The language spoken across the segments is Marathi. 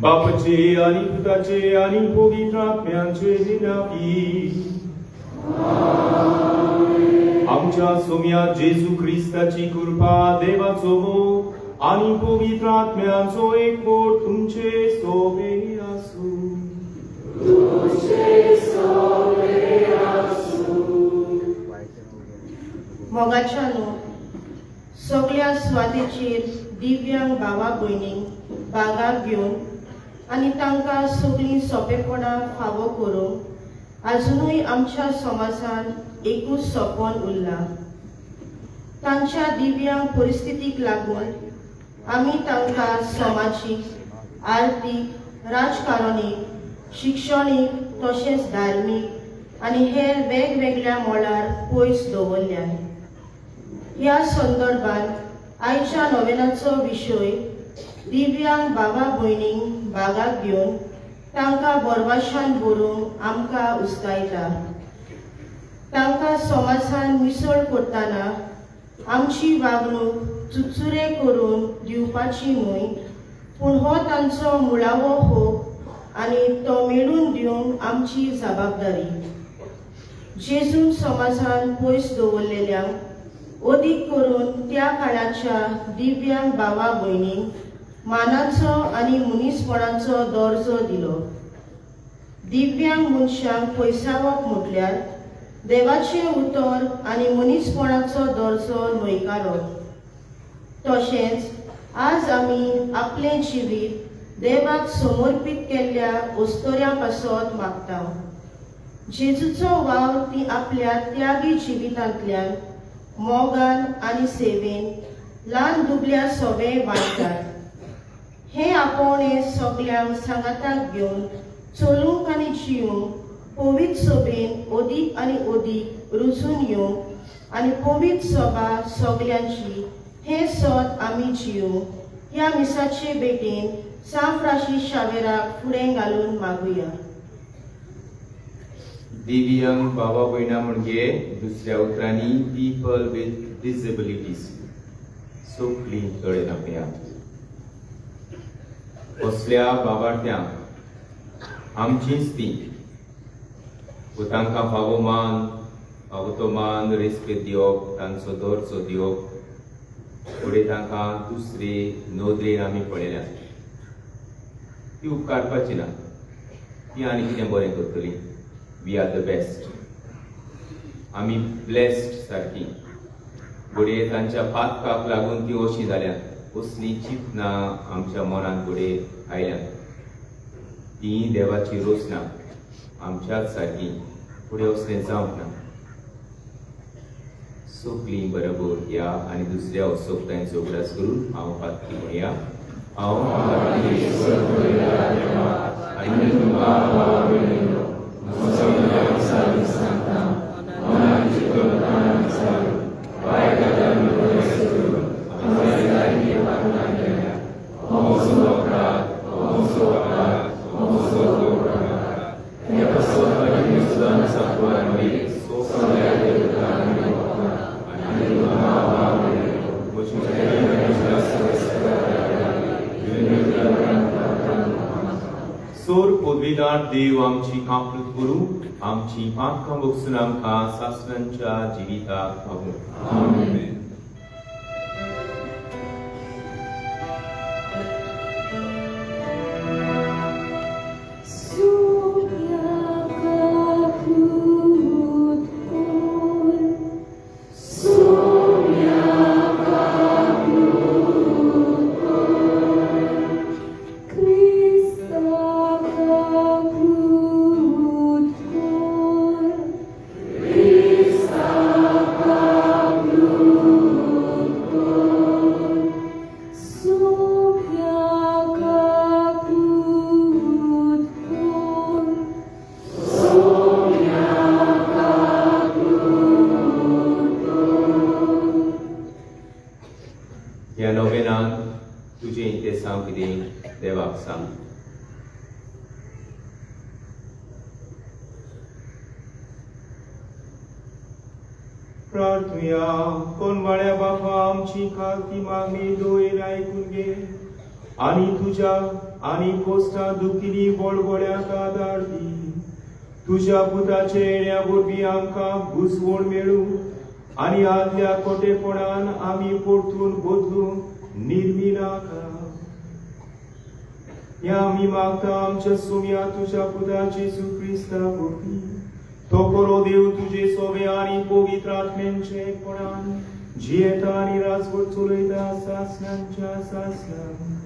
बापाचे आणि पुताचे आणि पवित्र आत्म्याचे नावी आमच्या सोम्या जेजू ख्रिस्ताची कृपा देवाचो मोग आणि पवित्र आत्म्याचो एकवट तुमचे सोबे आसू. मोगाच्या न्हू सगळ्या स्वातेचेर दिव्यांग भावा भयणींक बागाक घेवन आनी तांकां सगळीं सोंपेपणां फावो करूंक आजुनूय आमच्या समाजान एकूच सोंपोन उरलां. तांच्या दिव्यांग परिस्थितीक लागून आमी तांकां समाजीक, आर्थीक, राजकारणी, शिक्षणीक तशेंच धार्मीक आनी हेर वेगवेगळ्या मोलार पयस दवरल्यात. ह्या संदर्भांत आयच्या नोवेनाचो विशय दिव्यांग भावा भयणींक बागाक घेवन तांकां बोरवाशान बरोवंक आमकां उस्तायता. तांकां समाजान मिसळ करतना आमची वागणूक चुचुरे करून दिवपाची न्हय, पूण हो तांचो मुळावो होप आनी तो मेळून दिवंक आमची जबाबदारी. जेजून समाजान पयस दवरलेल्यांक अदीक करून त्या काळाच्या दिव्यांग भावा भयणींक मानाचो आनी मनीसपणाचो दर्जो दिलो. दिव्यांग मनशांक पयसावप म्हटल्यार देवाचें उतर आनी मनीसपणाचो दर्जो न्हयकारप. तशेंच आज आमी आपलें जिवीत देवाक समर्पीत केल्ल्या अस्तोऱ्या पासत मागता. जेजूचो वाव ती आपल्या त्यागी जिवितांतल्यान मोगान आनी सेवेन ल्हान दुबल्या सोबे वाडटात. हे आपोवणे सगळ्यांक सांगाताक घेवन चलूंक आनी जिवूंक पवित्र सोबेन अदीक आनी अदीक रुजून येवंक आनी पवित्र सोबा सगळ्यांची हे सत आमी जिवूंक ह्या मिसाचे भेटेन सान फ्रांसीस शावेराक फुडें घालून मागुया. दिव्यांग भावा भयणां म्हणजे दुसऱ्या उतरांनी पीपल विथ डिसेबिलिटीज. सोगली कळेन आपल्या कसल्या बाबार्थ्यांक आमचीच ती तांकां फावो तो मान रेस्पेद दिवप, तांचो दर्जो दिवप. फुडें तांकां दुसरे नोदरेन आमी पळयल्या ती उपकारपाची ना, ती आनी कितें बरें करतली. वी आर द बेस्ट, आमी ब्लेस्ड सारकी. फुडें तांच्या पातकाक लागून ती अशी जाल्यात, कसली चिंतना आमच्या मनांत फुडें आयल्यात. ती देवाची रोसना आमच्याच सारकी फुडें असलें जावंक ना. सगळीं बरोबर या आनी दुसऱ्या उत्सवतांचो उगडास करून हांव पातकी म्हणया. हांव सोर पदवीदार देव आमची कापलूत करूं, आमची पातकां बगसून आमकां सासणांच्या जिविताक पावूं. आमेन. करपाक सांग. प्रार्थुया. कोणवाड्या बापा, आमची खाती मागणी दोन ऐकून घे आणि तुझ्या आणि पोस्टा दुखिनी बळबळ्याक आदार दी. तुझ्या पुताचे येण्यापूर्वी आमकां घुसवण मेळू आणि आदल्या खोटेपणान आम्ही परतून बदलून निर्मिला करा. या आम्ही मागता आमच्या सुम्या तुझ्या पुताची सुख्रिस्ता भोवती. तो करो देव तुझे सोबे आणि पवित्र आत्म्यांचे एकपणान जियेता आणि राजवट चलयता सासण्यांच्या सासण्यांत.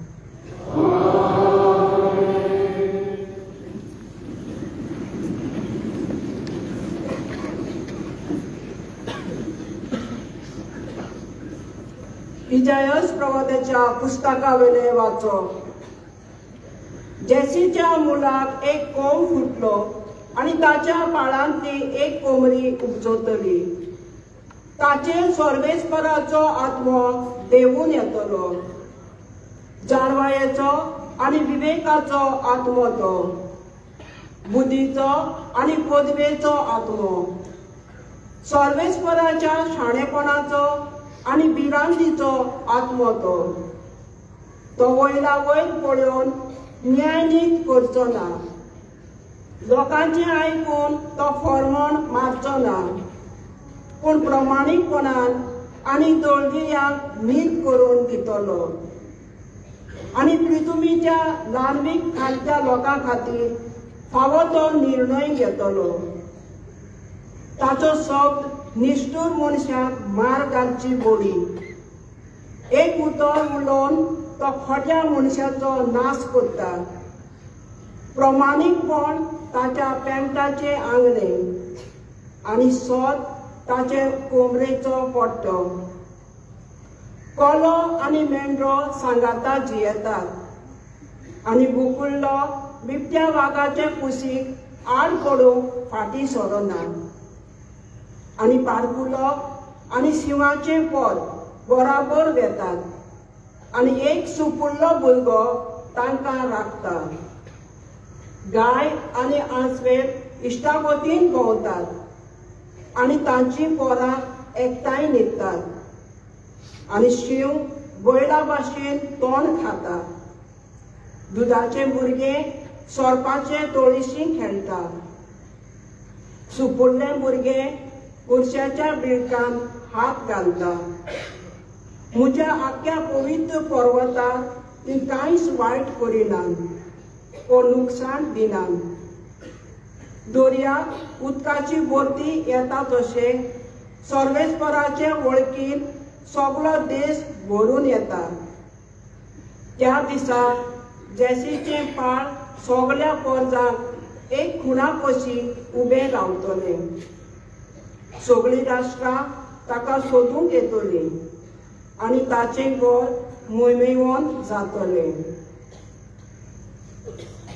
इजायास प्रवाद्याच्या पुस्तकावेले वाचप. जेसीच्या मुलाक एक कोंब फुटलो आणि ताच्या पाळांत ती एक कोंबडी उपजतली. ताचेर सर्वेस्पराचो आत्मो देवून येतलो. जाणवायेचो आणि विवेकाचो आत्मो तो, बुद्धीचो आणि पदवेचो आत्मो, सर्वेस्पराच्या शाणेपणाचो आणि बिरांदीचो आत्मो तो. तो वयला वयर पळोवन न्याय नीत करचो ना. लोकांचे आयकून तो फॉर्मण मारचो ना, पूण प्रमाणीकपणान आनी दळदिऱ्यांक नीत करून दितलो आनी पृथ्वीच्या ल्हानवीक खालच्या लोकां खातीर फावो तो निर्णय घेतलो. ताचो शब्द निष्ठूर मनशाक मार घालची बोडी. एक उतर उलोवन तो खोट्या मनशाचो नाश करता. प्रमाणीकपण ताच्या पेंटाचे आंगणे आनी सोद ताचे कोमरेचो पट्टो. कोलो आनी मेंढरो सांगाता जियेतात आनी बुकुल्लो बिबट्या वागाचे कुशीक आड पडूंक फाटीं सरना. आनी पारकुलो आनी शिवाचे पोत बराबर वेतात आनी एक सुपुल्लो भुरगो तांकां राखता. गाय आनी आंसवेर इश्टागतीन भोंवतात आनी तांची पोरां एकठांय न्हिदतात. आनी शिव बैला भाशेन तोंड खाता. दुदाचे भुरगे सोरपाचे तोळीशी खेळटा. सुपुल्ले भुरगे उर्शाच्या बिळकांत हात घालता. म्हज्या आख्या पवित्र पर्वताक ती कांयच वायट करिनात वा नुकसाण दिनात. दर्याक उदकाची भरती येता तशें सर्वेस्पराचे वळखीन सगळो देश भरून येता. त्या दिसा जेसीचे पाळ सगळ्या पर्जांक एक खुणा कशी उबे रावतले. सगळीं राष्ट्रां ताका सोदूंक येतलीं आनी ताचें घर मोहिमेवंत जातलें.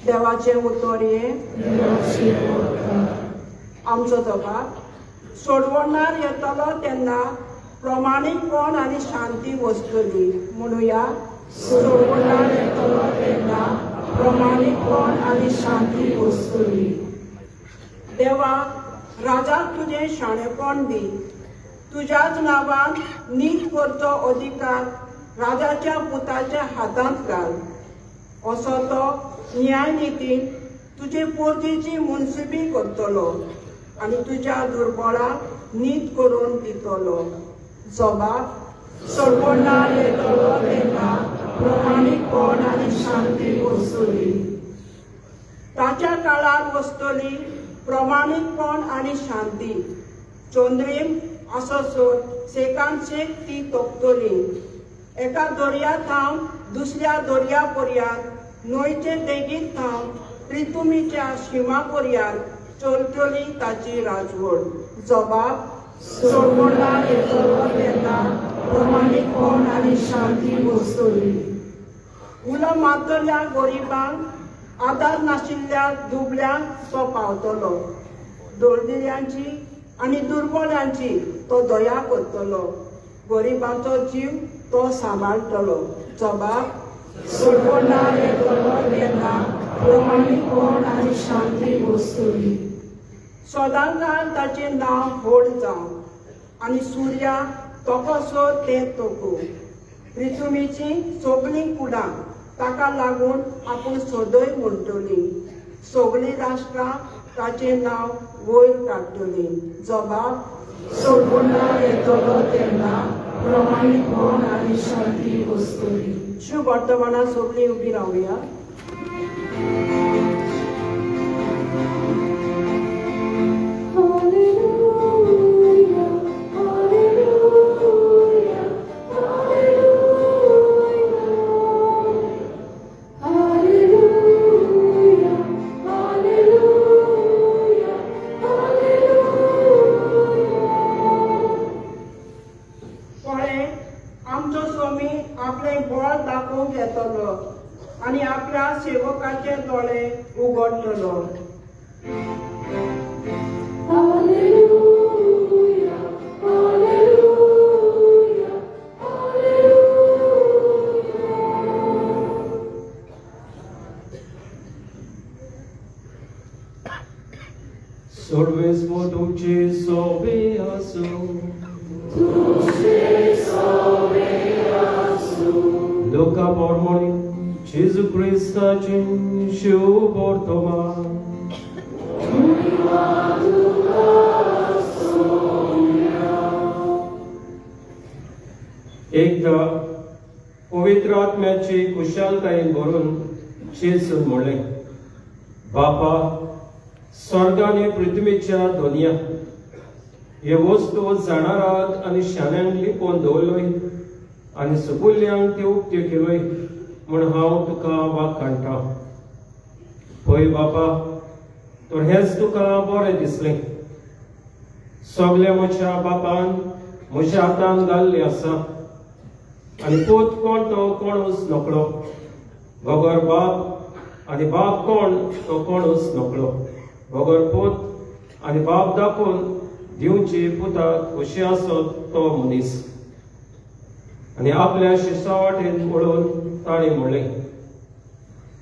देवाचे उतर हे आमचो जबाब. सोडवणार येतलो तेन्ना प्रमाणीकपण आनी शांती वचतली. म्हणुया, सोडवणार येतलो तेन्ना प्रमाणीकपण आनी शांती वचतली. देवा, राजाक तुजें शाणेपण दी. तुज्याच नांवान नीत करचो अधिकार राजाच्या पुताच्या हातांत घाल. असो तो न्याय नितीन तुजे पोरजेची मुनसिबी करतलो आनी तुज्या दुर्बळांक नीत करून दितलो. जबाब, सोडवणार येतलो तेन्ना प्रमाणीकपण आनी शांती वचतली. ताच्या काळार वचतली प्रमाणीकपण आनी शांती. चोंद्रीम आसोसोर सेकान सेक ती तोपतली. एका दर्या थांव दुसऱ्या दर्या पर्यंत, न्हंयचे देगीत थांव पृथ्वीच्या शिमा पर्यंत चलतली ताची राजवट. जबाब, सोडवणार येतलो तेन्ना प्रमाणीकपण आनी शांती वचतली. उलो मारतल्या गरिबांक आदार नाशिल्ल्या दुबळ्यांक तो पावतलो. दळदिऱ्यांची आनी दुर्बळांची तो दया करतलो. गरिबांचो जीव तो सांबाळटलो. जबाब, सोडवणा येतलो तेन्ना प्रमाणीपण आनी शांती वस्तुली. सदांकाळ ताचें नांव व्हड जावं आनी सुर्या तोकोसो तें तोको. पृथ्वीची सगळीं कुडां ताका लागून आपूण सदय म्हणटलीं. सगळीं राष्ट्रां ताचें नांव वयर काडटलीं. जबाब सोडवणा येतलो तेन्ना प्रमाणीपण आनी शांती वस्तुली. शुभ वर्तमानां सगळीं उबी रावया. आमचो स्वामी आपले बळ दाखोवंक येतलो आनी आपल्या सेवकाचे दोळे उगडटलो. Sorvesmo tuce sobe asu, Luca pormoni, Gesù Christa cin shiu portoma. एकदा पवित्र आत्म्याची कुशलतायेन भरून जेसून म्हणलें, बापा, स्वर्ग आनी पृथ्वीच्या दोनया हे वस्तू जाणारात आनी शाण्यांक लिपोवन दवरलोय आनी सकुल्यांक त्यो उक्त्यो केलोय म्हूण हांव तुका वाग काडटां. पळय बापा, तर हेंच तुका बरें दिसलें. सगळें म्हज्या बापान म्हज्या हातान घाल्लें आसा आनी पोत कोण तो कोणूच नकळो. बगर बाप आनी बाप कोण तो कोणूच नकळो. बगर पोत आनी बाप दाखोवन दिवचे पुताक कशें आसत तो मनीस. आनी आपल्या शिशा वाटेन पळोवन ताणें म्हणलें,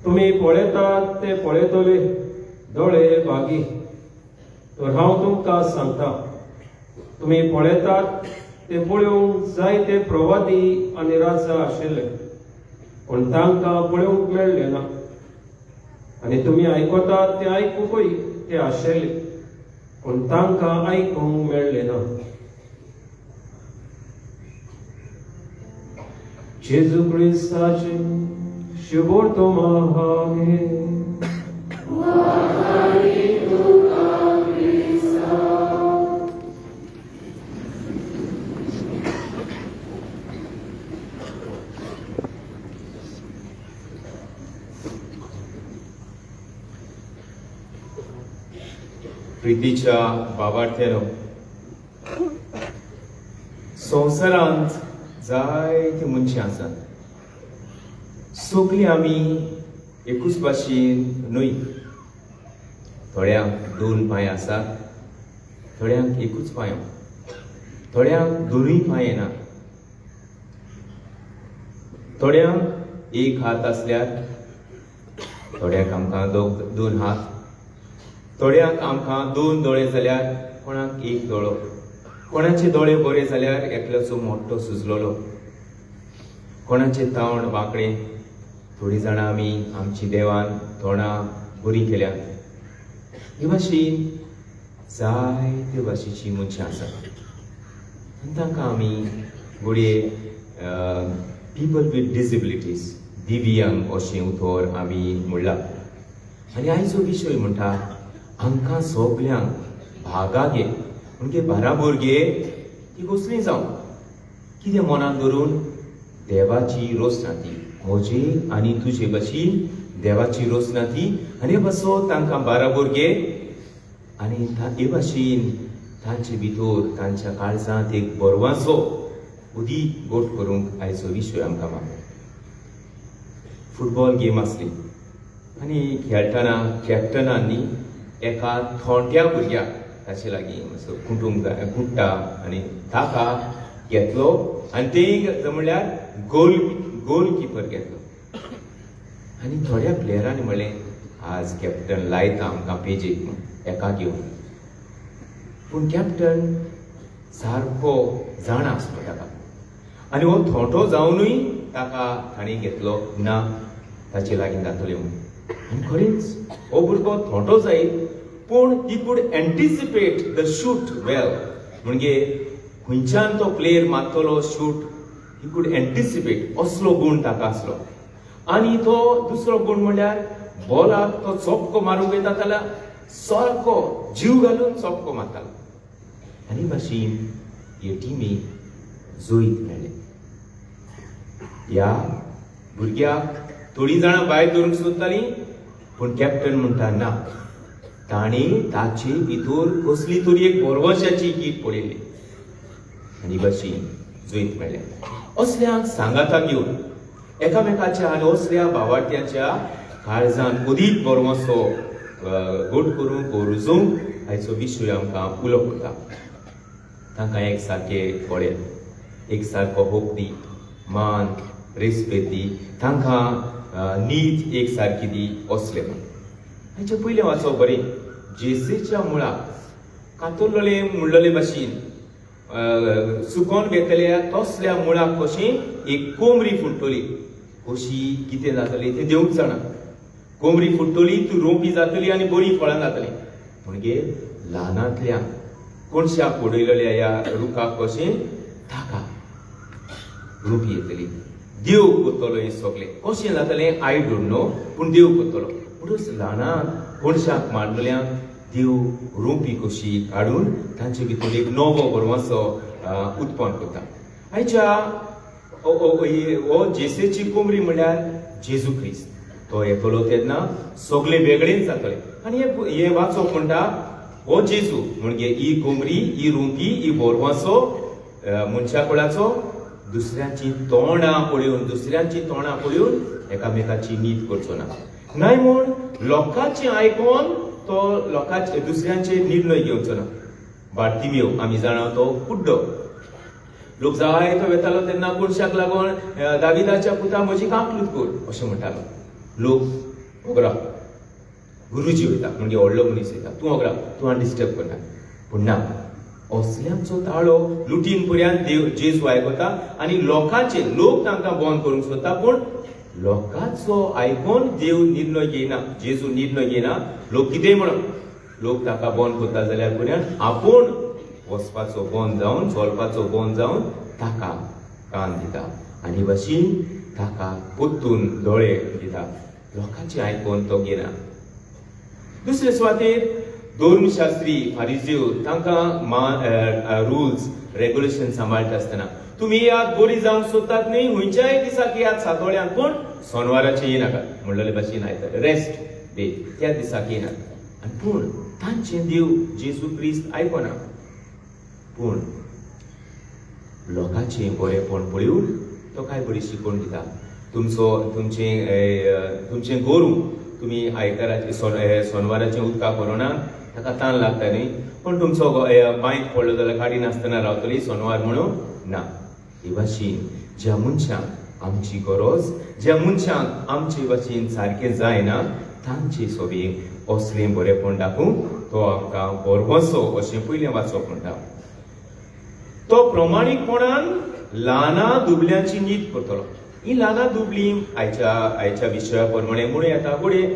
तुमी पळयतात ते पळयतले दोळे बागी. तर हांव तुमकां सांगता, तुमी पळयतात ते पळोवंक जायते प्रवादी आनी राजा आशिल्ले, पूण तांकां पळोवंक मेळ्ळें ना. आनी तुमी आयकतात ते आयकूंकय ते आशिल्ले, पूण तांकां आयकूंक मेळ्ळें ना. Gesù Cristace, शिवोर्तमा आमेन. प्रितीच्या बाबार्थ्यानो, संवसारांत जायते मनशां आसात. सगळीं आमी एकूच भाशेन न्हय. थोड्यांक 2 पांय आसात, थोड्यांक एकूच पांयो, थोड्यांक 2 पांय ना, थोड्यांक 1 हात आसल्यार, थोड्यांक आमकां 2 हात, थोड्यांक आमकां 2 दोळे जाल्यार कोणाक 1 दोळो, कोणाचे दोळे बरे जाल्यार एकल्याचो मोठो सुजलोलो, कोणाचे तोंड वांकडें. थोडीं जाणां आमी आमची देवान तोंडां बरीं केल्या. हे भाशेन जायते भाशेचीं मनशां आसात. आनी तांकां आमी घोडये पीपल वीथ डिसेबिलिटीज, दिव्यांग अशें उतर आमी म्हणलां. आनी आयचो विशय म्हणटा आमकां सगल्यांक भागा घे म्हणजे बाराबर घे ती कसलीं जावं. कितें मनान धरून देवाची रोसना ती, म्हजी आनी तुजे भाशेन देवाची रोसना ती. आनी हे पासो तांकां बाराबर घे आनी हे भाशेन तांचे भितर तांच्या काळजांत एक बरवाचो उदीक गोठ करूंक आयचो विशय आमकां मागता. फुटबॉल गेम आसली आनी खेळटना कॅप्टनांनी एका थोंट्या भुरग्याक ताचे लागीं मातसो कुंटा आनी ताका घेतलो आनी ते म्हणल्यार गोल किपर घेतलो. आनी थोड्या प्लेयरांनी म्हणलें आज कॅप्टन लायता आमकां पेजेक एका घेवन. पूण कॅप्टन सारको जाण आसलो ताका आनी हो थोंठो जावनूय ताका ताणें घेतलो ना ताचे लागीं जातलें म्हणून. आनी खरेंच हो भुरगो थोंठो जायत पूण ही कूड एंटिसिपेट द शूट वेल. म्हणजे खंयच्यान तो प्लेयर मारतलो शूट ही कूड एंटिसिपेट असलो गूण ताका आसलो. आनी तो दुसरो गूण म्हणल्यार बॉलाक तो चोपको मारूंक येता जाल्यार सारको जीव घालून चोपको मारतालो. आनी भाशेन हे टिमीक जोईत मेळ्ळें. ह्या भुरग्याक थोडीं जाणां भायर दवरूंक सोदतालीं पूण कॅप्टन म्हणटा ना. ताणें ताचे भितर कसली तरी एक बोरवशाची कीट पडिल्ली आनी भाशेन जोईत मेळ्ळें. असल्यांक सांगाता घेवन एकामेकाच्या आनी असल्या भावार्थ्याच्या काळजान अदीक बोरवसो घोट करूंक रुजोवंक आयचो विशय आमकां उलो करता. तांकां एक सारके कोडे, एक सारको होप दी, मान रेस्पेद दी, तांकां नीत एक सारकी दी असले म्हण. हाचे पयलें वाचप बरें. जेसेच्या मुळाक कातरलोले म्हणलोले भाशेन सुकोवन घेतल्या तसल्या मुळाक कशें एक कोमरी फुट्टली. कशी कितें जातली तें देवूच जाणा. कोमरी फुट्टली ती रोंपी जातली आनी बरी फळां जातली. म्हणजे ल्हानांतल्यान कोणशाक पडयलेल्या ह्या रुखाक कशें ताका रोंपी येतली. देव करतलो हें सगळें. कशें जातलें आय डोंट नो पूण देव करतलो. म्हणूच ल्हानाक कोणशाक मारलेल्यांक देव रोंपी कशी काडून तांचे भितर एक नवो बोरवसो उत्पन्न करता. आयच्या हो जेसेची कोमरी म्हणल्यार जेजू क्रिस्त. तो येतलो तेन्ना सगळें वेगळेंच जातलें. आनी हे वाचप म्हणटा हो जेजू म्हणजे ही कोमरी, ही रोंपी, ही बोरवसो मनशा कुळाचो दुसऱ्यांची तोंडां पळयोवन एकामेकाची नीत करचो ना. नाय म्हूण लोकांचें आयकोन तो लोकांचे दुसऱ्यांचे निर्णय घेवचो ना. बार्तिमेव आमी जाणा तो कुड्डो. लोक जाय तो वेतालो तेन्ना कोणशाक लागून दाविदाच्या पुता म्हजी कांकलूत कर अशें म्हणटालो. लोक ओगरा गुरुजी वयता म्हणजे व्हडलो मनीस वयता, तूं ओगरा, तूं आनी डिस्टर्ब करना. पूण ना, असल्यांचो ताळो लुटीन पर्यंत देव जेजू आयकता आनी लोक तांकां बंद करूंक सोदता. पूण लोकांचो आयकोन देव निर्णय घेयना, जेजू निर्णय घेयना. लोक कितेंय म्हणून लोक ताका बंद करता जाल्यार पर्यंत आपूण वचपाचो बंद जावन चलपाचो बंद जावन ताका कान दिता आनी भाशेन ताका पोत्तून दोळे दिता. लोकांचे आयकोन तो घेना. दुसरे सुवातेर धर्मशास्त्री फारिझेव तांकां रुल्स रेग्युलेशन सांबाळटा आसतना तुमी याद बरी जावंक सोदतात न्ही, खंयच्याय दिसाक याद सातोळ्यांक पूण सोनवाराचे येनाकात म्हणलेले भाशेन आयतार रेस्ट डे त्या दिसाक येनात. आनी पूण तांचें देव जेजू क्रिस्त आयकना. पूण लोकांचें बरेंपण पळयोवन तो कांय बरी शिकवण दिता. तुमचें गोरू तुमी आयताराचे सोनवाराचें उदकाक व्हरोना, ताका तान लागता न्ही, पण तुमचो बांयक पडलो जाल्यार गाडी नासतना रावतली सोनवार म्हणून ना. हे भाशेन ज्या मनशांक आमची गरज, ज्या मनशांक आमचे भाशेन सारकें जायना तांचे सोबीक असलें बरेंपण दाखोवंक तो आमकां बरवसो अशें पयलें वाचप म्हणटा. तो प्रमाणीकपणान ल्हाना दुबल्यांची नीत करतलो. ही ल्हाना दुबलीं आयच्या विशया प्रमाणे म्हणून येता फुडें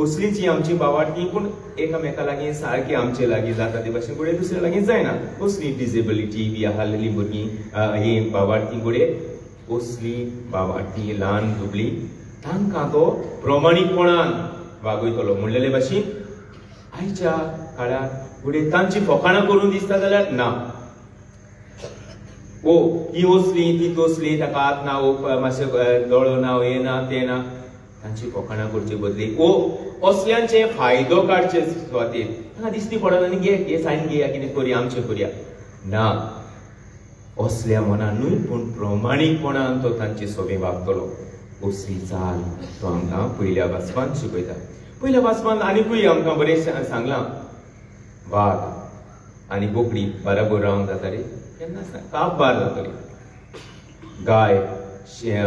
असलींची आमची भावार्थी पूण एकामेका लागीं सारकी आमचे लागीं जाता ते भाशेन फुडें दुसऱ्या लागीं जायना. असली डिसेबिलिटी बी आसलेली भुरगीं ही भावार्थी फुडें असली भावार्थी ल्हान दुबलीं तांकां तो प्रमाणीकपणान वागयतलो म्हणलेले भाशेन आयच्या काळार फुडें तांची फकाणां करून दिसता जाल्यार ना. ही असली ती तसली ताका हात ना मातशें दोळो ना हें ना तें ना तांची फकाणां करचे बदली असल्यांचे फायदो काडचे सुवातेर तांकां दिसती पडना आनी घे सायन घेया कितें करया आमचें करया ना. असल्या मनानूय पूण प्रमाणीकपणान तो तांचे सोबे वागतलो. असली चाल तो आमकां पयल्या वाचपांत शिकयता. पयल्या वाचपांत आनिकूय आमकां बरें सांगलां वाघ आनी बोकडी बाराबर रावंक जाता रे केन्ना काप बार जातली. गाय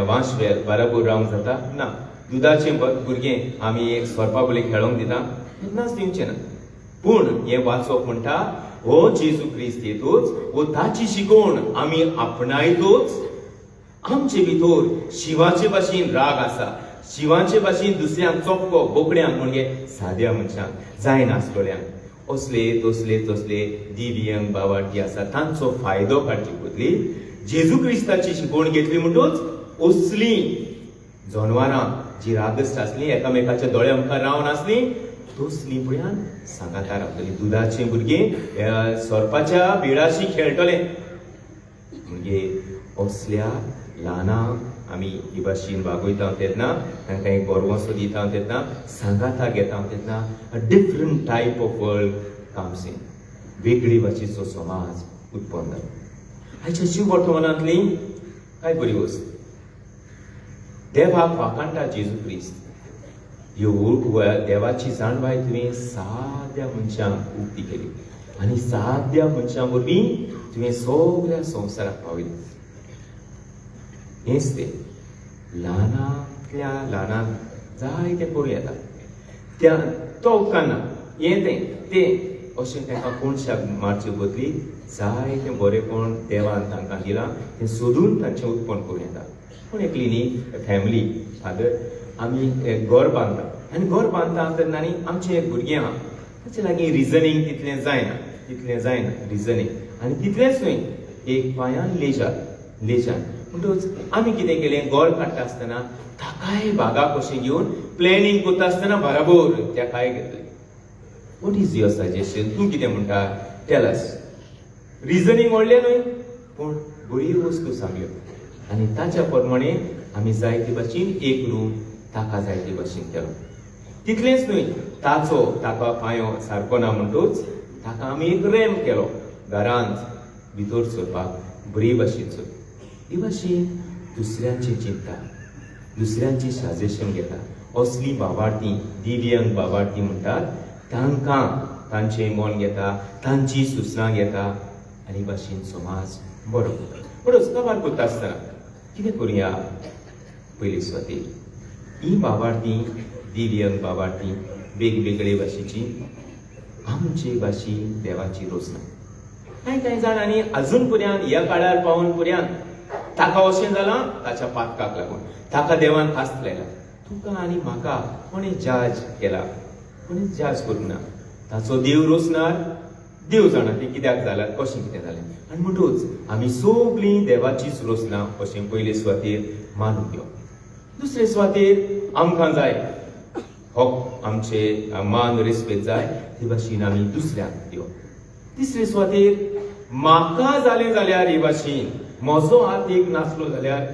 वांशवेल बाराबर रावंक जाता ना. दुधाचे भुरगें आमी एक सोरपा बोली खेळोंक दिता तेन्नाच दिवचें ना पूण हें वाचप म्हणटा हो जेजू क्रिस्त येतोच वो ताची शिकवण आमी आपणायतोच आमचे भितर शिवाचे भाशेन राग आसा शिवाचे भाशेन दुसऱ्यांक चोपको बोकड्यांक म्हणजे साद्या मनशांक जाय नासलोल्यांक असले तसले तसले दिव्यांग बावाटी आसा तांचो फायदो काडचे बदली जेजू क्रिस्ताची शिकवण घेतली म्हणटूच असली जनवरां जी रागस्ट आसली एकामेकाच्या दोळे आमकां रावन आसली तसली पळयान सांगाता रावतली दुधाचे भुरगे सोरपाच्या बिळाशी खेळटले म्हणजे असल्या ल्हानांक आमी ही भाशेन वागयता तेन्ना तांकां एक गोरवांसो दिता तेन्ना सांगाता घेता तेन्ना a different type of world comes in वेगळी भाशेचो समाज उत्पन्न जाता आयच्या जीव वर्तमानांतली काय बरी वस्त देवाक वाकांटा जेजू क्रिस्त ह्यो देवाची जाणवाय तुवें साद्या मनशांक उक्ती केली आनी साद्या मनशां वरवीं तुवें सगळ्या संवसाराक पावयली हेच ते ल्हानांतल्या ल्हानाक जाय तें करूं येता त्या तो उपकारना हें तें अशें तांकां कोणशाक मारचे बदली जाय तें बरेंपण देवान तांकां दिलां तें सोदून तांचें उत्पन्न करूं येता पूण एकली न्ही फॅमिली फादर आमी घर बांदता आनी घर बांदता तेन्ना न्ही आमचें एक भुरगें आहा ताचे लागीं रिजनींग तितलें जायना रिजनींग आनी तितलेंच न्हय एक पांयान लेजान म्हणटूच आमी कितें केलें घर काडटा आसतना ताकाय बागा कशें घेवन प्लॅनिंग करता आसतना बराबर ताकाय घेतलें वॉट इज युअर सजेशन तूं कितें म्हणटा टेल अस रिजनींग व्हडलें न्हय पूण बरी वस्तू सांगल्यो आनी ताच्या प्रमाणे आमी जायते भाशेन एक रूम ताका जायते भाशेन केलो तितलेंच न्हय ताका पांयो सारको ना म्हणटूच ताका आमी एक रॅम्प केलो घरांत भितर सरपाक बरी भाशेन चल ही भाशेन दुसऱ्यांची चिंता दुसऱ्यांची सजेशन घेता असली बाबार्ती दिव्यांग बाबार्ती म्हणटात तांकां तांचें मन घेता तांची सुचना घेता आनी भाशेन समाज बरो म्हणून काबार करता आसतना कितें करुया पयली सुवातेर ही बाबार्ती दिव्यांग बाबार्ती वेगवेगळे भाशेची आमचे भाशेन देवाची रोसना कांय जाणांनी अजून पर्यंत ह्या काळार पावून पर्यंत ताका अशें जालां ताच्या पातकाक लागून ताका देवान खास्त लायला तुका आनी म्हाका कोणें जज केला कोणें जज करूंक ना ताचो देव रोसणार देव जाणा तें कित्याक जालां कशें कितें जालें आनी म्हणटूच आमी सगळीं देवाचीच रोसना अशें पयले सुवातेर मानून घेवप दुसरे सुवातेर आमकां जाय हक आमचे मान रेस्पेद जाय ते भाशेन आमी दुसऱ्याक दिवप तिसरे सुवातेर म्हाका जालें जाल्यार हे भाशेन म्हजो हात एक नासलो जाल्यार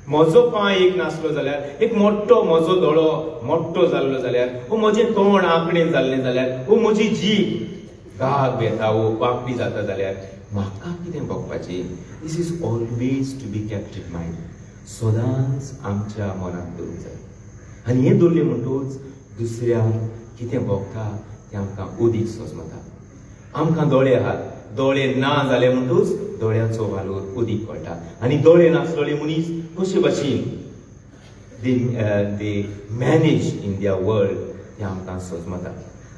म्हजो पांय एक नासलो जाल्यार एक मोठो म्हजो दोळो मोठो जाल्लो जाल्यार वो म्हजें तोंड आंकडें जाल्लें जाल्यार वो म्हजी जीभ गाग येता वो पापडी जाता जाल्यार म्हाका कितें भोगपाचें this is always to be kept in mind सदांच आमच्या मनांत दवरूंक जाय आनी हें दवरलें म्हणटूच दुसऱ्याक कितें भोगता तें आमकां अदीक समजता आमकां दोळे आहात दोळे ना जाले म्हणटूच दोळ्याचो वालोर अदीक कळटा आनी दोळे नासलोले मनीस कशे भाशेन दे मॅनेज इन दियर वर्ल्ड तें आमकां समजता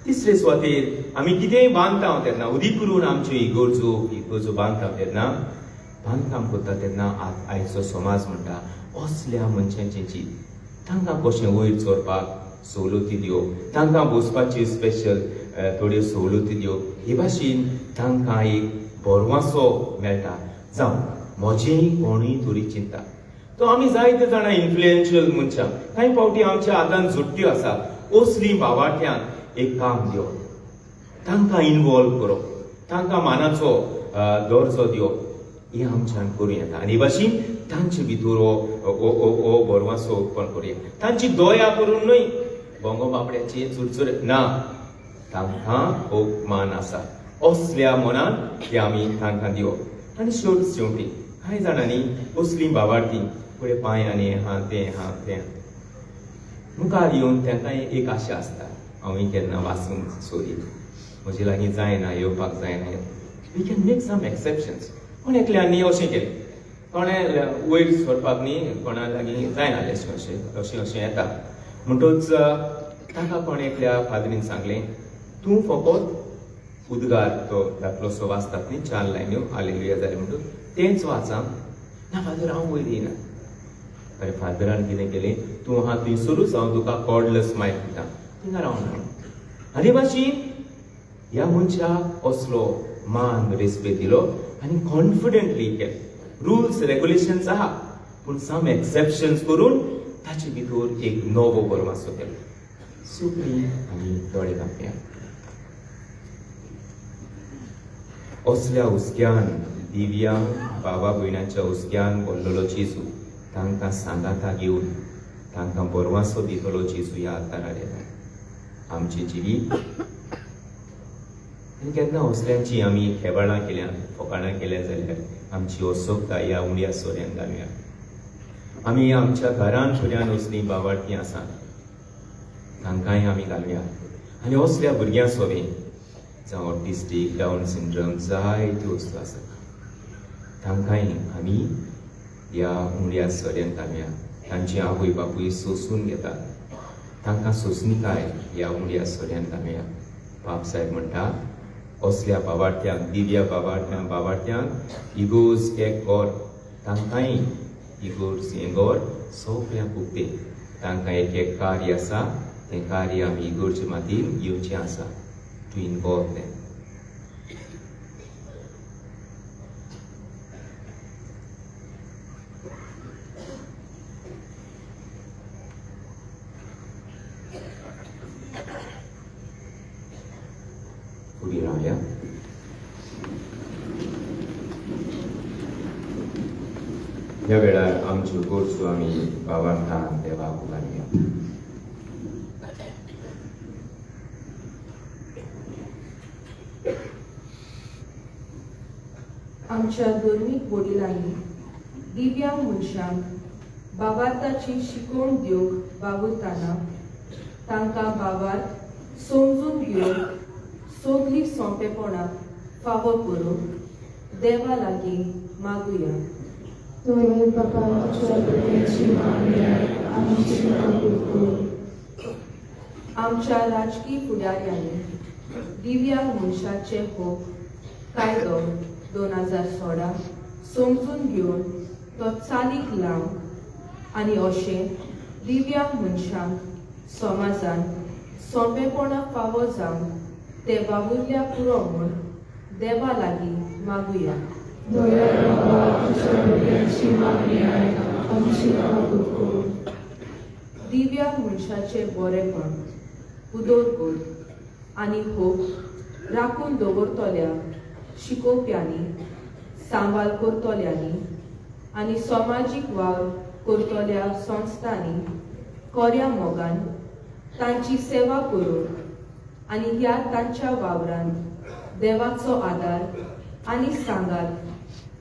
तिसरे सुवातेर आमी कितेंय बांदता तेन्ना उदीक करून आमच्यो इगोर्जो बांदता तेन्ना बांदकाम करता तेन्ना आयचो समाज म्हणटा असल्या मनशांचें जीत तांकां कशें वयर चोरपाक सवलती दिवप तांकां बसपाची स्पेशल थोड्यो सवलती दिवप हे भाशेन तांकां एक बोरवांसो मेळटा जावं म्हजेंय कोणूय तरी चिंता तो आमी जायते जाणां इन्फ्लुएन्शियल मनशां कांय फावटी आमच्या हातांत जुट्ट्यो आसा असली बावाट्यांक एक काम दिवप तांकां इनवॉल्व करप तांकां मानाचो दर्जो दिवप हें आमच्यान करूं येता आनी भाशेन तांचे भितर हो बोरवांसो उत्पन्न करूया तांची दया करून न्हय बोंगो बाबड्याची चुरचुर ना तांकां खूब मान आसा असल्या मनान ते आमी तांकां दिवप आनी शेवटी कांय जाणांनी असली बाबार्ती फुडें पांय आनी तें मुखार येवन तांकां एक आशा आसता हांवें केन्ना वाचूंक सोदी म्हजे लागीं जायना येवपाक जायना we can make some exceptions पूण एकल्यांनी अशें केलें कोणे वयर सरपाक न्ही कोणा लागीं जायना अशें अशें येता म्हणटूच ताका कोण एकल्या फादरीन सांगलें तूं फकत उद्गार तो धाकलोसो वाचतात न्ही 4 लायन्यो हालेलुया जाले म्हणटून तेंच वाचा ना फादर हांव वयर येयना अरे फादरान कितें केलें तूं आहा थंयसरूच हांव तुका कॉर्डलेस मायक दिता थिंगा रावना आनी भाशी ह्या मनशाक असलो मान रेस्पेद दिलो आनी कॉन्फिडेंटली केलें रुल्स रेग्युलेशन्स आहा पूण सम एक्सेप्शन्स करून ताचे भितर एक नवो बरो मातसो केलो सुपली आनी दोळे धांपया असल्या हुस्क्यान दिव्यांग बाबा भयणाच्या हुस्क्यान बोल्लोलो जेजू तांकां सांगाता घेवन तांकां बरवासो दितलो जेजू ह्या आतारार येता आमची जिवीत आनी केन्ना असल्यांची आमी खेबाळां केल्या फकाणां केल्या जाल्यार आमची असोकताय ह्या उण्या सोऱ्यान घालुया आमी आमच्या घरान फुड्यान असलीं बावार्थी आसात तांकांय आमी घालुया आनी असल्या भुरग्यां सोबे जावं ऑटिस्टीक डावन सिंड्रोम जायत्यो वस्तू आसात तांकांय आमी ह्या उण्या सोऱ्यान घालुया तांची आवय बापूय सोंसून घेतात तांकां सोंसणीकाय ह्या उण्या सोऱ्यान घालुया बाप साहेब म्हणटा असल्या बावार्थ्यांक दिव्या बावार्थ्यांक इगोर्ज एक गोर तांकांय इगोर्ज हें गोर सगळ्यांक उक्ते तांकां एक कार्य आसा तें कार्य आमी इगोर्जे मातीन घेवचें आसा टू इनवॉल्व देम फुडें रावया ह्या वेळार आमच्यो गोरच्यो आमी बावार्थान देवाक उबारया आमच्या धर्मीक वडिलांनी दिव्यांग मनशांक बाबार्थाची शिकवण दिवंक वावुरताना तांकां बाबार्थ समजून घेवंक सगळी सोंपेपणां फावो करूंक देवा लागीं मागुया दोळे बाबा तुझ्या भुरग्याची मागणी आमची कबूल कर आमच्या राजकीय फुडाऱ्यांनी दिव्यांग मनशाचे हक कायदो 2016 समजून घेवन तो चालीक लावंक आनी अशें दिव्यांग मनशांक समाजान सोंपेपणां फावो जावंक ते वावुरल्या पुरो म्हूण देवा लागीं मागुया दोळे बाबा तुझ्या भुरग्याची मागणी आमची कबूल कर दिव्यांग मनशाचे बरेपण उदरगत आनी होप राखून दवरतल्या शिकोवप्यांनी सांबाळ करतल्यांनी आनी समाजीक वावर करतल्या संस्थांनी खऱ्या मोगान तांची सेवा करून आनी ह्या तांच्या वावरान देवाचो आदार आनी सांगात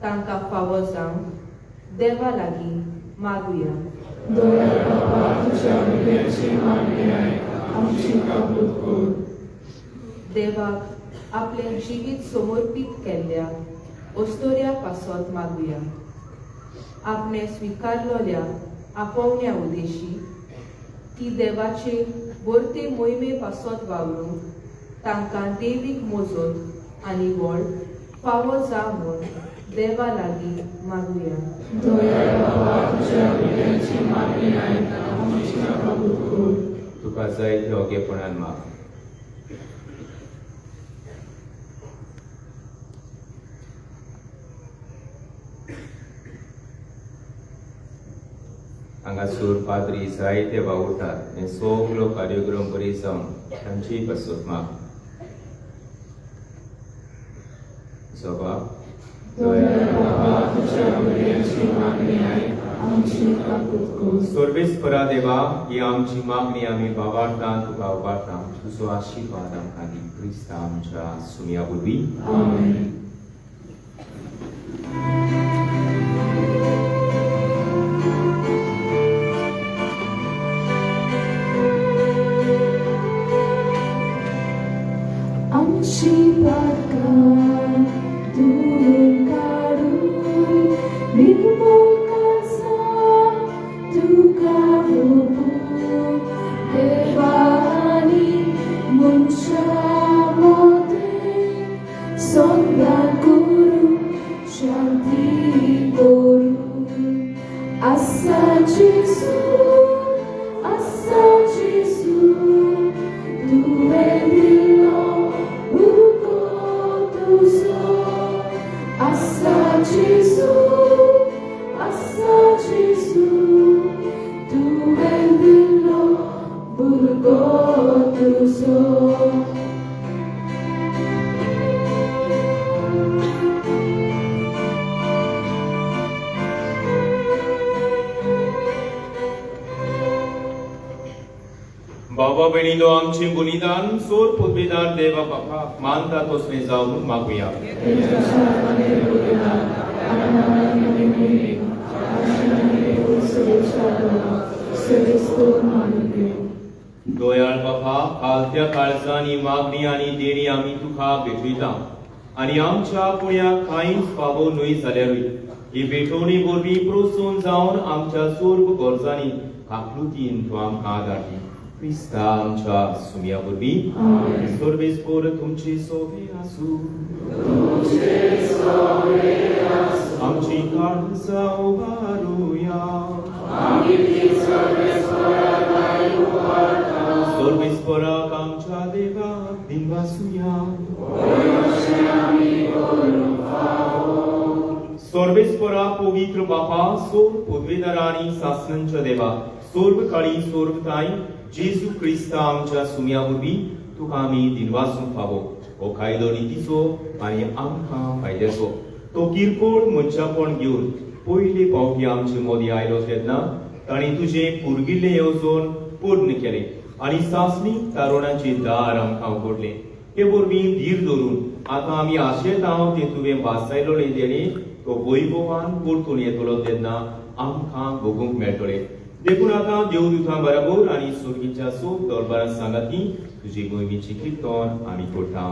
तांकां फावो जावंक देवा लागीं मागुया दोळे बाबा तुझ्या भुरग्याची मागणी आमची कबूल कर देवाक आपले जिवीत समर्पीत केल्ल्या अस्तोऱ्या पासत मागुया आपणे स्विकारलोल्या आपोवण्या उद्देशी ती देवाचे वर्ते मोहिमे पासत वावरूंक तांकां देवीक मोजत आनी व्हड फावो जा म्हूण देवा लागीं मागुया दोळे बाबा तुझ्या भुरग्याची मागणी आमची कबूल कर तुका जायत्या ओगेपणान माग हांगासर पाद्री जायते वावुरतात हे सगळो कार्यक्रम बरी जावन तांची बसत माग सभा सर्वेस्परा देवा ही आमची मागणी आमी बाबार्थान तुका उबारता तुजो आशिर्वाद आमकां दी क्रिस्ता आमच्या सुमया वरवीं आमेन आमची बाका दूर काढून निर्मळ Assa Gesù, tu è Dio, Ugo tu so. Assa Gesù, tu è Dio, Ugo tu so. बाबा बहिणीनो आमचे बलिदान सोर पदवीदार देवा बापा मानता तोसने जाऊन मागूया. दोयाळ बापा कालत्या काळजांनी मागणी आणि देणी आम्ही तुका भेटविता आणि आमच्या पुण्याक कांयच फावो न्हय जाल्यारूय ही भेटवणी वरवीं प्रोत्सोन जावन आमच्या सोर्ग गरजांनी काकलुतीन तूं आमकां आदार दी. Krista आमच्या सुम्या वरवीं सर्वेस्पर तुमचे सोबे आसूं. आमची काळजां उबारुया. सर्वेस्पराक आमच्या देवाक दिनवासुया. सर्वेस्परा पवित्र बापा सोर पदवीदारांनी सासणांच्या देवा सोर्गकाळी सोर्गताई जेजू क्रिस्ता आमच्या सुम्या वरवीं तुका आमी दिनवासूंक फावो. हो कायदो नितीचो आनी आमकां फायद्याचो. तो किरकोळ मनशापण घेवन पयले फावटी आमचे मदीं आयलो तेन्ना ताणी तुजें पुरगिल्लें येवजण पूर्ण केलें आनी सासणी तारुणाचें दार आमकां उगडलें. हे वरवीं धीर धरून आतां आमी आशेत आहोत ते तुवें वाचयलोले देणे तो वैभवान परतून येतलो तेन्ना आमकां भोगूंक मेळटलें. देखून आता देवदूतां बरोबर आणि सुर्गीच्या सोब दरबारां सांगाती तुजी गोंयचें कीर्तन आमी करता.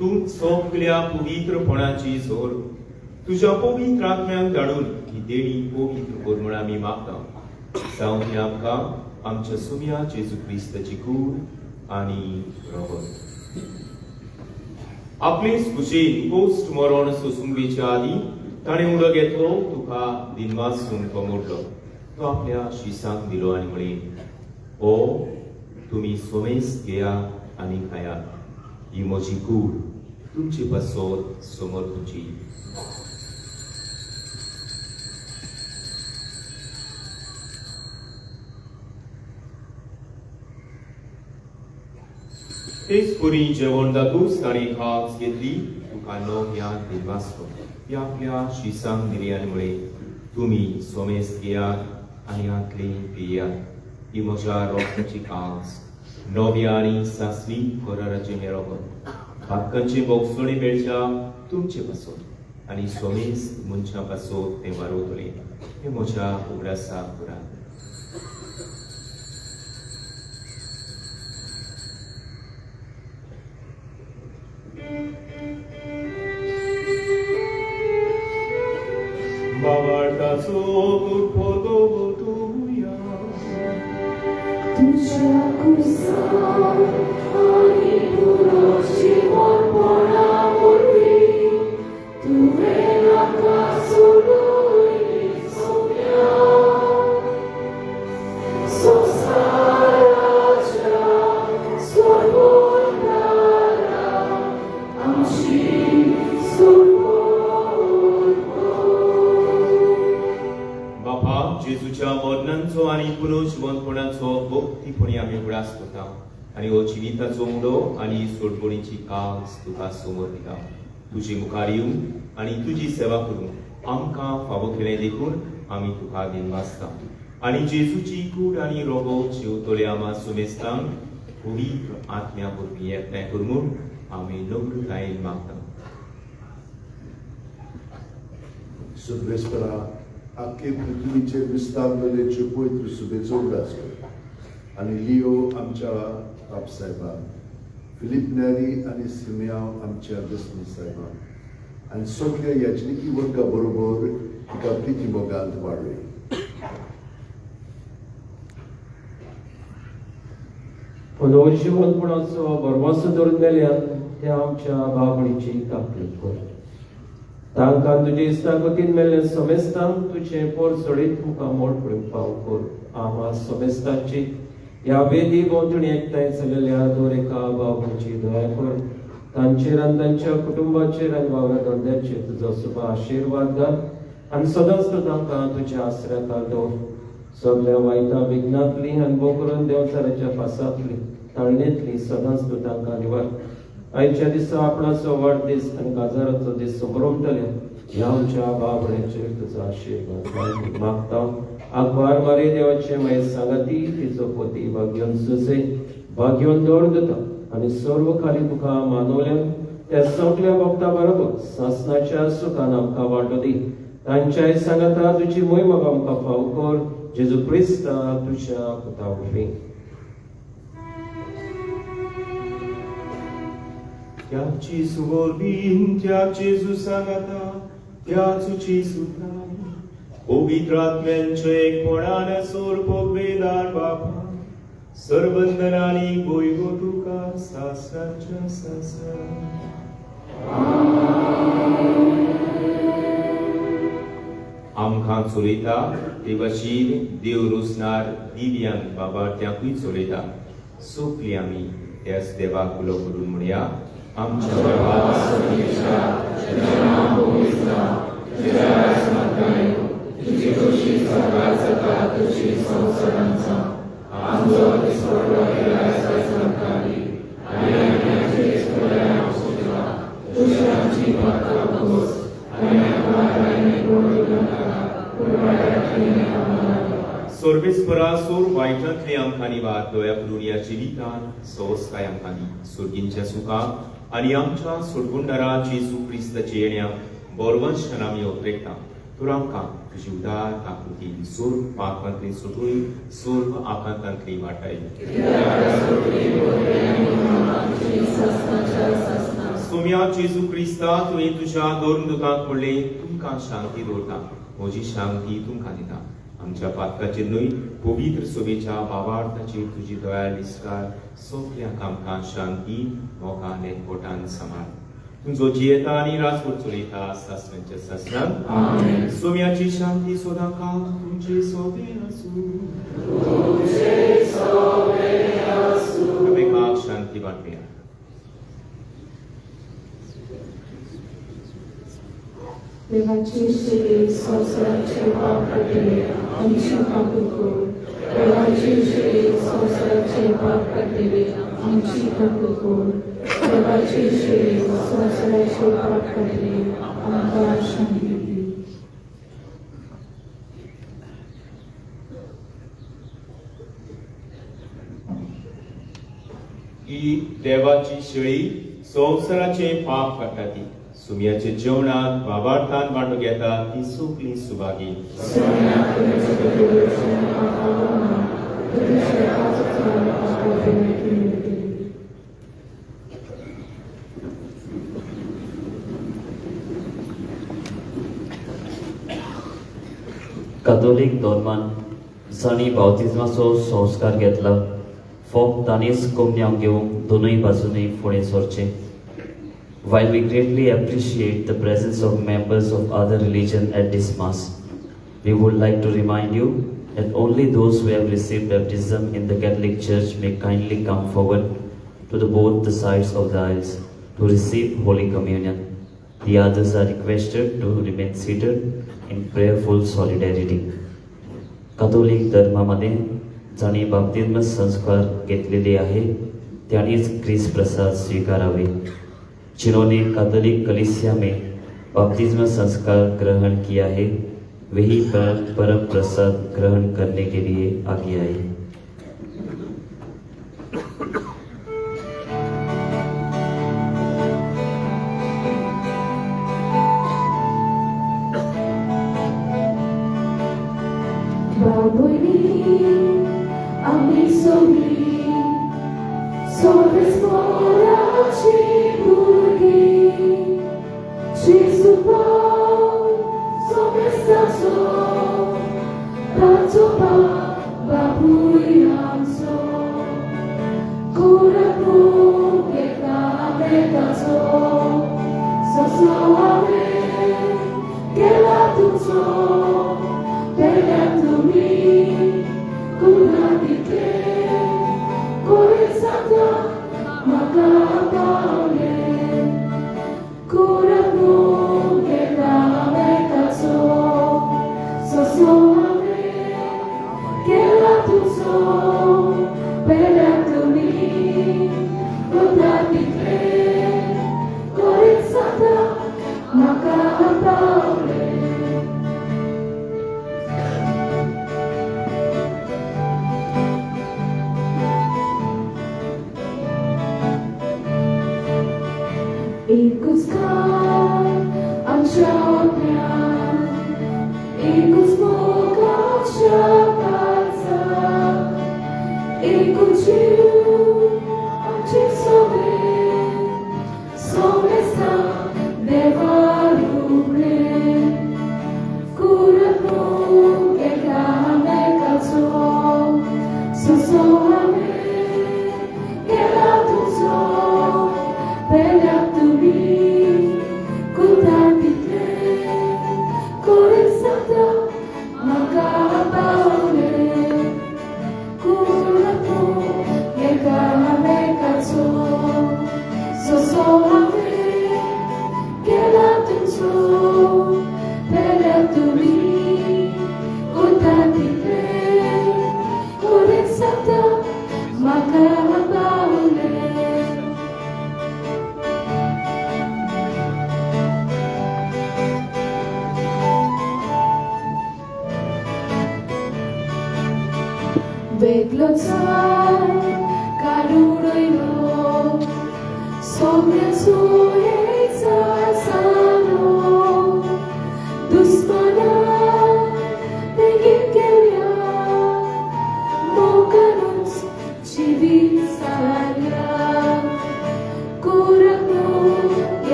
तू सगळ्या पवित्रपणाची जोर तुझ्या पवित्र आत्म्याक धाडून ही देणी पवित्र कर म्हण आमी मागता. जावं ती आमकां आमच्या सुम्या जेजू क्रिस्ताची कूड आनी रगत. आपलेच कुशीन पोस्ट मरण सोसुंबेच्या आदी ताणें उडो घेतलो तुका दिनवासून कमोडलो. तो आपल्या शिसांक दिलो आनी म्हळें, ओ तुमी सोमेस घेया आनी खाया. ही म्हजी कूड तुमची बसत समोर तुमची. तेच पुरी जेवण जातूच ताणी खास घेतली तुका णव या दिनवासलो. ही आपल्या शिसांक दिली आनी म्हळें, तुमी सोमेस घेयात आनी आतले पियात. ही म्हज्या रोखण्याची कास नव्या आनी सासवी कराराचें हें रगत. बातकांचे बोगसोळी मेळच्या तुमचे पासत आनी सोमेस मनशा पासत तें वारोतलें. हें म्हज्या उगडासा करात. बाबाटाचो गुरफो दवरुया. तुझ्या कुर्सार आणि पुरो जीवनपणा वरवीं तुवें म्हाका सोडून सोंप्या. संवसाराच्या स्वर्गोन्नतारा आमची सोडून बापा जेजूच्या मरणांचो आनी पुनर्जीवनपणाचो भक्तीपणी आमी उगडास करता आनी हो जिविताचो मुडो आनी सोडवणीची कास तुका समोर दिता. तुजी मुखार येवन आनी तुजी सेवा करून आमकां फावो केलें देखून आमी तुका दिनवासता आनी जेजूची कूड आनी रोगो जेवतले आमा सुमेस्तांक पवित्र आत्म्या वरवीं एकठांय करून आमी नम्रतायेन मागता. Sylvestra, आख्खे पृथ्वीचेर विस्तारलेले पवित्र सुबेचो उगडास कर आनी लिओ आमच्या बापसाहेबान, फिलिप नॅरी आनी सिमियांव आमच्या दसमी साहेबान आनी सगळ्या याचनिकी वर्गा बरोबर तिका प्रिती मोगांत वाडय. पुनर्जीवनपणाचो बरवासो धरून मेल्यान त्या आमच्या बाबडीची तकलीफ कर. तांकां तुजे इस्तागतीन मेल्ले समेस्तांक तुजें पोर सोडीत तुका मोड पडूंक फावो कर. आम्हा समेस्तांची ह्या वेदी भोंवतणी एकठांय जाल्लेल्या दर एका बाबडीची दया कर. तांचेर आनी तांच्या कुटुंबाचेर आनी वावरा धंद्याचेर तुजो शुभ आशिर्वाद घाल आनी सदांच तूं तांकां तुज्या आसऱ्याखाल दवर. सगळ्या वायटा विघ्नांतली आनी बोकरून देंवचाराच्या पासांतली ताळणेंतली सदांच तूं तांकां निवार. आयच्या दिसा आपणाचो वाडदीस आनी काजाराचो दीस समोरमतले ह्या आमच्या बाबड्याचेर तुजो आशिर्वाद मागता. आखबार मारी देवाचे मागीर सांगाती तिचो पोती भाग्योन सुसे भाग्योन दवर दिता आनी सर्व खाली तुका मानवल्यान त्या सगळ्या भक्तां बरोबर सासणाच्या सुखान आमकां वांटो दी. तांच्याय सांगाता तुजी मोहीम आमकां फावो कर. जेजू क्रिस्ता तुज्या पुता वरवीं. त्याची सुवरबीन त्या जेजू सांगाता त्याची सुद्धा पवित्र आत्म्यांचे एकपणान सोरपोक वेदान बापा सरबंधनानी गोयगो तुका सासराच्या सासरा. आमकां चलयता ते भाशेन देव रोसनार दिव्यांग बाबार्थ्यांकूय चलयता. सोंपली आमी त्याच देवाक उलो करून म्हणया. आमच्या सर्वेस्परा सोर वायटांतले आमकां निवार दोया करून ह्या जिवितान संस्काय आमकां दी. सुर्गींच्या सुखाक आनी आमच्या सोडगुंडारा जेजू क्रिस्ताचे येण्याक बरवंशान आमी ओतरेकता. तर आमकां तुजी उदार आकृती सोर्ग पाकांतली सुटूय सोर्ग आकांतांतली वाटाय. सोम्या जेजू क्रिस्ता तुवें तुज्या दोन दुतांक म्हणलें तुमकां शांती दवरता. म्हजी शांती तुमकां दिता. आमच्या पातकाचेर न्हय पवित्र सोबेच्या बाबार्थाचेर तुजी दयाळ दिसकार सगळ्यांक आमकां शांती मोगान एकवटान सांबाळ. तुजो जियेता आनी राजवट चलयता सासणांच्या सासणांक. सोम्याची शांती सदांकाळ तुमचे सोबे आसूं. एकामेकांक शांती वाटया. देवाची श्री संवसाराचे पाप काटिले आमची काकूळ कर. देवाची श्री संवसाराचे पाप काटिले आमची काकूळ कर. देवाची श्री संवसाराचे पाप काटिले आमकां शांती दी. ही देवाची शेळी संवसाराचे पाप काडटा ती. सुमयाचे जेवणात बाबार्थान वांटो घेता ती सुखली सुभागी. कॅथोलिक धर्मान जाणी बावतिजमाचो संस्कार घेतला फक्त तांणीच कोमन्यांक घेवंक दोनूय बाजूंनी फुडें सरचें. While we greatly appreciate the presence of members of other religion at this Mass, we would like to remind you that only those who have received baptism in the Catholic Church may kindly come forward to both the sides of the aisles to receive Holy Communion. The others are requested to remain seated in prayerful solidarity. Catholic धर्मामध्ये ज्याने बाप्तिस्म संस्कार घेतलेले आहे त्यानेच ख्रिस्त प्रसाद स्वीकारावे। जिन्होंने कैथोलिक कलीसिया में बपतिस्मा संस्कार ग्रहण किया है वही परम प्रसाद ग्रहण करने के लिए आगे आए।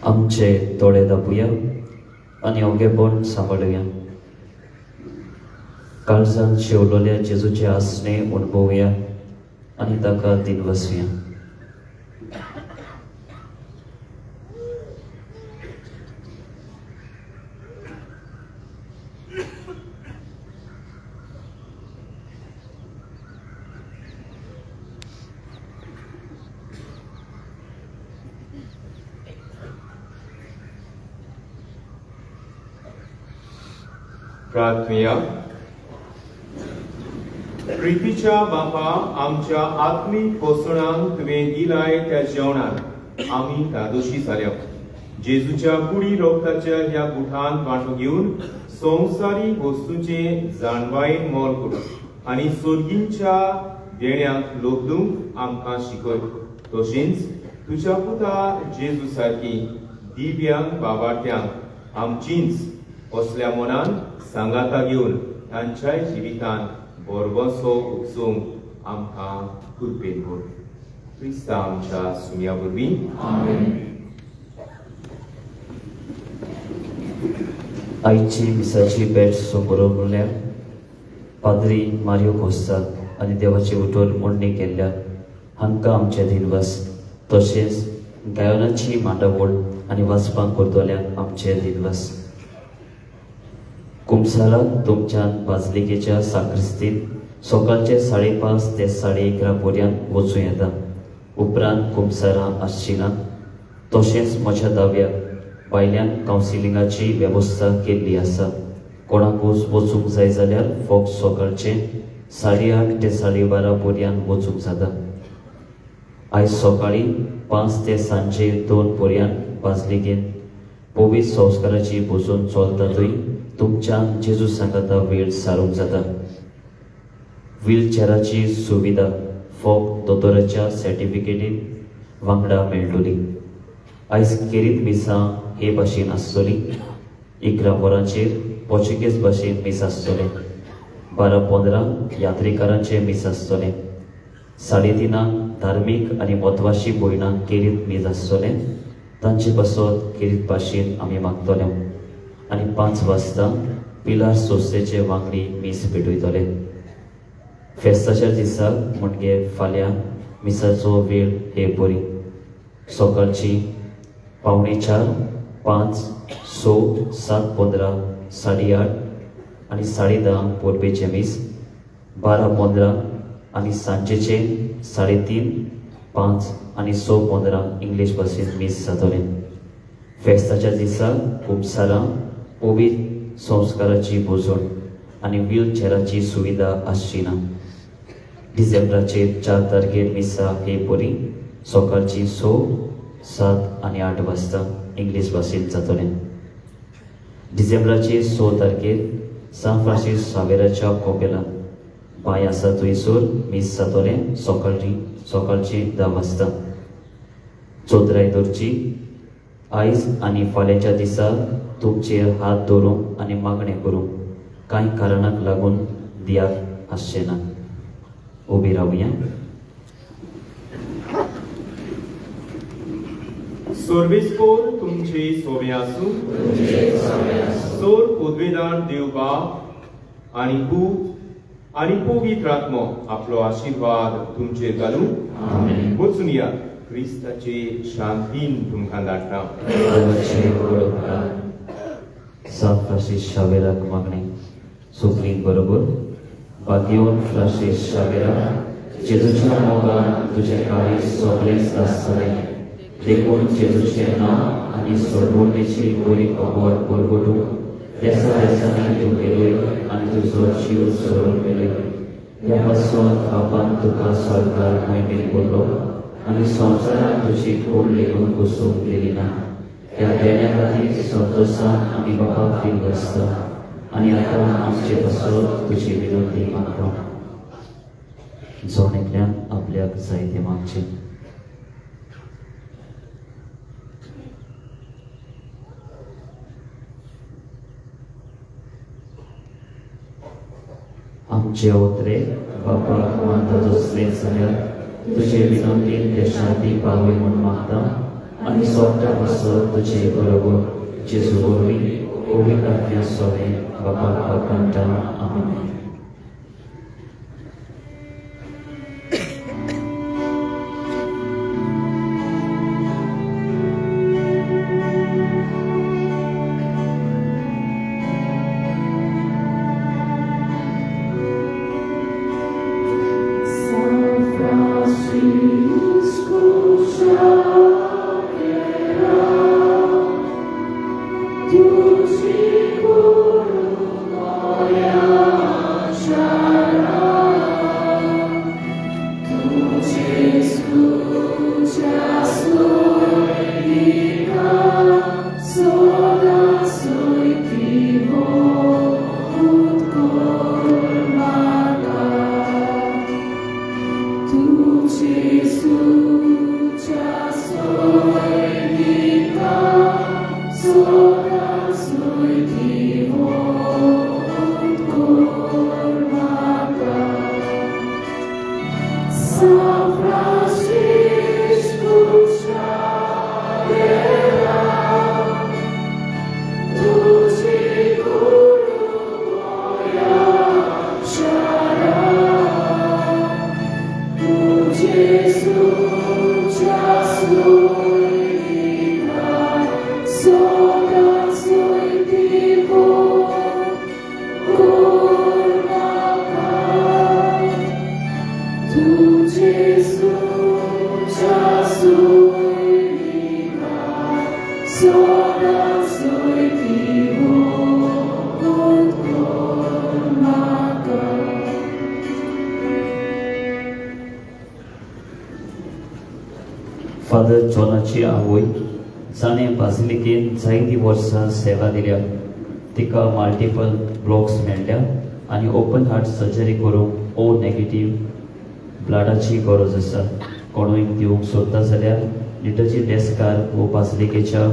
आमचे दोळे दाबूया आणि अवघेपण सांभाळूया। काळजांत शिवलेल्या जेजूचे आसने अनुभवूया आणि ताका दिनवसूया। प्रार्थूया. प्रितीच्या बापा, आमच्या आत्मीक पोसणांक तुवें दिलाय त्या जेवणान आमी धादोशी जाल्या. जेजूच्या कुडी रोगताच्या ह्या गुठांत वांटो घेवन संवसारी वस्तूंचे जाणवायेन मोल करूं आनी सोर्गींच्या देण्यांक लोबदूंक आमकां शिकय. तशेंच तुज्या पुता जेजू सारकी दिव्यांग बाबाट्यांक आमचींच असल्या मनान सांगाता घेवन तांच्याय जिवितान बरवसो उपसूंक आमकां कृपेन कर. क्रिस्ता आमच्या सुम्या वरवीं. आयची मिसाची भेट समोर म्हणल्यार पाद्री मारियो कोस्ता आनी देवाची उठोवन मोडणी केल्ल्या हांकां आमचे दिनवस, तशेंच गायनाची मांडावळ आनी वाचपाक करतल्यांक आमचे दिनवस. कुमसाराक तुमच्या बाजलिकेच्या साक्रिस्तीन सकाळचे 5:30 ते 11:30 पर्यंत वचूं येता. उपरांत कुमसारां आसची ना. तशेंच म्हज्या दाव्याक भायल्यान कावन्सिलिंगाची वेवस्था केल्ली आसा. कोणाकूच वचूंक जाय जाल्यार फक्त सकाळचे 8:30 ते 12:30 पर्यंत वचूंक जाता. आयज सकाळी 5 ते सांजे 2 पर्यंत बाजलिकेन पवित्र संस्काराची बसून चलतातूय तुमच्यान जेजू सांगाता वेळ सारूंक जाता. व्हीलचॅराची सुविधा फक्त दोतोराच्या सर्टिफिकेटीन वांगडा मेळटली. आयज केरीत मिसां हे भाशेन आसतली. 11 वरांचेर पोर्चुगीज भाशेन मीस आसतले. 12:15 यात्रेकारांचे मीस आसतले. 3:30 धार्मीक आनी म्हत्वाची भयणां केरीत मीस आसतले. तांचे पासत केरीत भाशेन आमी मागतले आनी 5 वाजता पिलार सोसेचे वांगडी मीस भेटयतले. फेस्ताच्या दिसाक म्हणजे फाल्यां मिसाचो वेळ हे बरी. सकाळची 4:45, 5, 6, 7:15, 8:30 आनी 10:30 पोरबेचे मीस. 12:15 आनी सांजेचे 3:30, 5 आनी 6:15 इंग्लीश भाशेन मीस जातले. फेस्ताच्या दिसाक कुमसारां पवित्र संस्काराची बोजण आनी व्हीलचॅराची सुविधा आसची ना. डिसेंबराचे 4 तारखेर मिसा हे बरी सकाळची 6, 7 आनी 8 वाजता इंग्लीश भाशेन जातले. डिसेंबराचे 6 तारखेर सान फ्रांसीस सावेराच्या कोपेला बाय आसा थंयसर मीस जातले सकाळची 10 वाजता. चौथरायदोरची आयज आनी फाल्यांच्या दिसा तुमचेर हात दवरूंक आनी मागणें करूंक कांय कारणांक लागून दियाक आसचें ना. उबी रावया. सोर्वेस्पोर तुमचे सोबे आसूं. सोर पदवेदार देव बाप आनी पूत आनी पवित्र आत्मो आपलो आशिर्वाद तुमचेर घालूं. वचून या. क्रिस्ताचे शांतीन तुमकां धाडटा. सान फ्रांसीस शावेराक मागणें. सुप्रीम बरोबर. बागेवन फ्रांसीस शावेरा, जेजूच्या मोगान तुजे काळी सगळेंच आसतले. देखून जेजूचें नांव आनी सोडवणेची बरी खबर परगटूंक देसा देसांनी तूं गेलोय आनी तुजो जीव सोडून गेलोय. ह्या पासून बापान तुका सरकार मोहिमेन बोरलो आनी संवसारान तुजी खोड लेगून बसूंक दिली ना. ह्या देण्या खातीर संतोशान आमी बापाक दिवसता आनी आतां आमचे पासत तुजी विनंती मागता. जोनेकल्यान आपल्याक जाय तें मागचें. आमचे ओतरे बापाक मानता दुसरे जाल्यार तुजे विनंतीन ते शांती पावय म्हूण मागता आनी सोंपता पासत तुजे बरोबर जेजू वरवीं पवित्र आत्म्या सोबे बापाक पाकंता. आमीन. Tu ci फादर जॉनाची आवय जाणें बासिलिकेन जायतीं वर्सां सेवा दिल्या. तिका मल्टिपल ब्लॉक्स मेळ्ळ्या आनी ओपन हार्ट सर्जरी करूंक ओ नेगेटिव्ह ब्लडाची गरज आसा. कोणूय दिवंक सोदता जाल्यार लिटरजी डेस्कार वो बासिलिकेच्या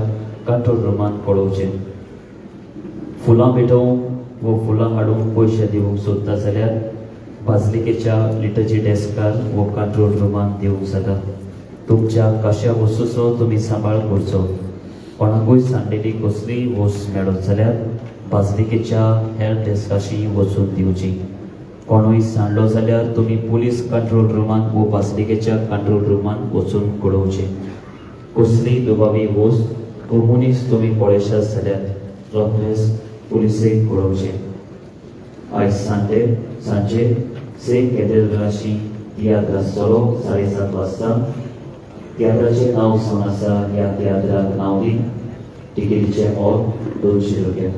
कंट्रोल रुमान कळोवचें. फुलां भेटोवंक वो फुलां हाडूंक पयशे दिवंक सोदता जाल्यार बासिलिकेच्या लिटरजी डेस्कार वो कंट्रोल रुमान दिवंक जाता. तुमच्या कशा वस्तूचो तुमी सांबाळ करचो. कोणाकूय सांडलेली कसलीय वस्त मेळत जाल्यार बासिलिकेच्या हेल्थ डेस्काशी वचून दिवची. कोणूय सांडलो जाल्यार तुमी पुलीस कंट्रोल रुमान वो बासिलिकेच्या कंट्रोल रुमान वचून कळोवचें. कसलीय दुबावी वस्त वो मनीस तुमी पळयशात जाल्यार रोखडेच पुलिसेक कळोवचें. आयज सांजे सेंट कॅथेड्रलाची तियात्र आसतलो 7:30 वाजता. तियात्राचें नांव सांग आसा. ह्या तियात्राक नांव दी. तिकेटीचें मोल 200 रुपया.